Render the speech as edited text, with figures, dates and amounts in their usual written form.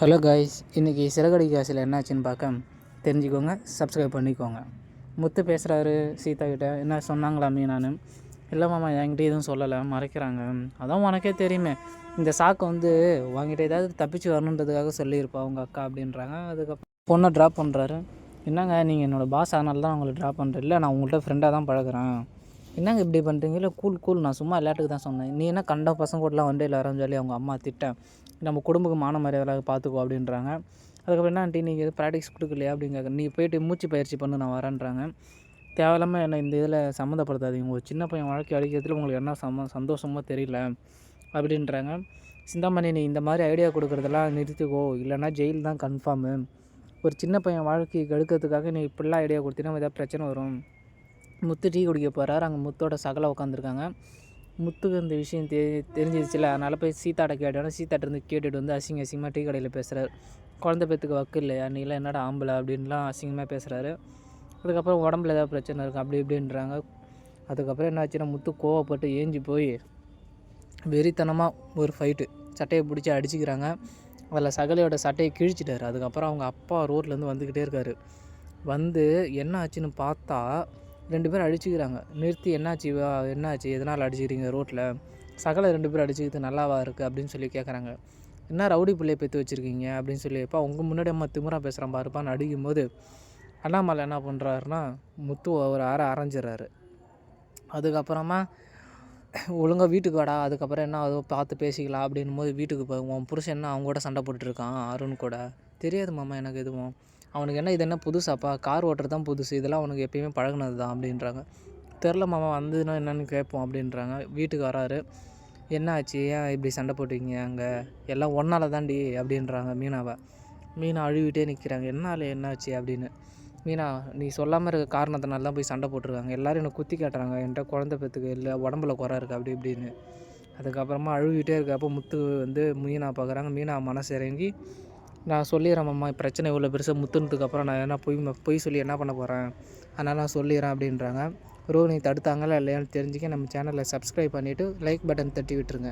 Hello guys, இன்றைக்கி சிறகடி காசில் என்னாச்சுன்னு பார்க்க தெரிஞ்சுக்கோங்க, சப்ஸ்கிரைப் பண்ணிக்கோங்க. முத்து பேசுகிறாரு சீதா கிட்டே. என்ன சொன்னாங்களாமே? நான் இல்லை மாமா, என்கிட்ட எதுவும் சொல்லலை, மறைக்கிறாங்க. அதான் உனக்கே தெரியுமே, இந்த சாக்கை உங்ககிட்ட ஏதாவது தப்பிச்சு வரணுன்றதுக்காக சொல்லியிருப்பா உங்கள் அக்கா அப்படின்றாங்க. அதுக்கப்புறம் பொண்ணை ட்ராப் பண்ணுறாரு. என்னங்க நீங்கள் என்னோடய பாஸ், அதனால தான் உங்களை ட்ராப் பண்ணுறேன். இல்லை, நான் உங்கள்கிட்ட ஃப்ரெண்டாக தான் பழகிறேன். என்னங்க இப்படி பண்ணுறீங்க? இல்லை கூல், நான் சும்மா விளையாட்டுக்கு தான் சொன்னேன். நீ என்ன கண்ட பசங்க கூடலாம் வண்டியில் வரேன்னு சொல்லி அவங்க அம்மா திட்டேன். நம்ம குடும்பத்துக்கு மான மரியாதை பார்த்துக்கோ அப்படின்றாங்க. அதுக்கப்புறம் என்ன ஆண்டி நீங்கள் எது ப்ராக்டிஸ் கொடுக்கலையா அப்படிங்காங்க. நீ போய்ட்டு மூச்சு பயிற்சி பண்ணு, நான் வரேன்றாங்க. தேவையில்லாமல் என்ன இந்த இதில் சம்மந்தப்படுத்தாதீங்க. ஒரு சின்ன பையன் வாழ்க்கை அழிக்கிறதுல உங்களுக்கு என்ன சந்தோஷமோ தெரியல அப்படின்றாங்க. சிந்தாமணி, நீ இந்த மாதிரி ஐடியா கொடுக்குறதெல்லாம் நிறுத்திக்கோ, இல்லைனா ஜெயில் தான் கன்ஃபார்மு. ஒரு சின்ன பையன் வாழ்க்கையை கெடுக்கிறதுக்காக நீ இப்படிலாம் ஐடியா கொடுத்தீங்கன்னா ஏதாவது பிரச்சனை வரும். முத்து டீ குடிக்க போகிறார். அங்கே முத்தோட சகலை உட்காந்துருக்காங்க. முத்துக்கு இந்த விஷயம் தெரிஞ்சிருச்சுல, அதனால் போய் சீத்தாட்ட கேட்டோன்னா சீத்தாட்ட கேட்டுட்டு அசிங்கமாக டீ கடையில் பேசுகிறார். குழந்தை பேத்துக்கு வக்கு இல்லையா, நீலாம் என்னடா ஆம்பளை அப்படின்லாம் அசிங்கமாக பேசுகிறாரு. அதுக்கப்புறம் உடம்புல ஏதாவது பிரச்சனை இருக்குது அப்படி இப்படின்றாங்க. அதுக்கப்புறம் என்ன ஆச்சுன்னா, முத்து கோவப்பட்டு ஏஞ்சி போய் வெறித்தனமாக ஒரு ஃபைட்டு, சட்டையை பிடிச்சி அடிச்சுக்கிறாங்க. அதில் சகலையோட சட்டையை கிழிச்சிட்டார். அதுக்கப்புறம் அவங்க அப்பா ரோட்லேருந்து வந்துக்கிட்டே இருக்கார். என்ன ஆச்சுன்னு பார்த்தா 2 பேரும் அடிச்சுக்கிறாங்க. நிறுத்தி என்னாச்சு எதனால் அடிச்சுக்கிறீங்க ரோட்டில்? சகலை 2 பேரும் அடிச்சுக்கிறது நல்லாவா இருக்குது அப்படின்னு சொல்லி கேட்குறாங்க. என்ன ரவுடி பிள்ளையை பெற்று வச்சுருக்கீங்க அப்படின்னு சொல்லி, எப்போ உங்கள் முன்னாடி அம்மா திமுறா பேசுகிறான் பாருப்பான்னு அடிக்கும்போது அண்ணாமலை என்ன பண்ணுறாருன்னா, முத்து ஒரு அரைஞ்சிடறாரு. அதுக்கப்புறமா ஒழுங்காக வீட்டுக்கு வாடா, அதுக்கப்புறம் என்ன அதோ பார்த்து பேசிக்கலாம் அப்படின்னும் போது வீட்டுக்கு உன் புருஷன் என்ன அவங்க கூட சண்டை போட்டுட்ருக்கான் அருண் கூட. தெரியாது மாமா எனக்கு எதுவும். அவனுக்கு என்ன இது என்ன புதுசாப்பா, கார் ஓட்டுறது தான் புதுசு, இதெல்லாம் அவனுக்கு எப்பயுமே பழகுனது தான் அப்படின்றாங்க. தெரில மாமா, வந்ததுன்னா என்னென்னு கேட்போம் அப்படின்றாங்க. வீட்டுக்கு வராரு. என்ன ஆச்சு, ஏன் இப்படி சண்டை போட்டிங்க அங்கே? எல்லாம் ஒன்றால் தாண்டி அப்படின்றாங்க மீனாவை. மீனா அழுவிட்டே நிற்கிறாங்க. என்னாச்சு அப்படின்னு. மீனா, நீ சொல்லாமல் இருக்க காரணத்தினால தான் போய் சண்டை போட்டிருக்காங்க. எல்லோரும் என்னை குத்தி காட்டுறாங்க, என்கிட்ட குழந்தை பெற்றுக்கு இல்லை, உடம்புல குறை இருக்குது அப்படி இப்படின்னு. அதுக்கப்புறமா அழுவிட்டே இருக்கப்போ முத்து மீனா பார்க்குறாங்க. மீனா மனசு இறங்கி, நான் சொல்லிடுறேன் மாமா, பிரச்சனை இவ்வளோ பெருசாக முத்துனதுக்கப்புறம் நான் என்ன பொய் சொல்லி என்ன பண்ண போகிறேன், அதனால் நான் சொல்லிடுறேன் அப்படின்றாங்க. ரோஹினி தடுத்தாங்களா இல்லையான்னு தெரிஞ்சுக்க நம்ம சேனலை சப்ஸ்கிரைப் பண்ணிவிட்டு லைக் பட்டன் தட்டி விட்டுருங்க.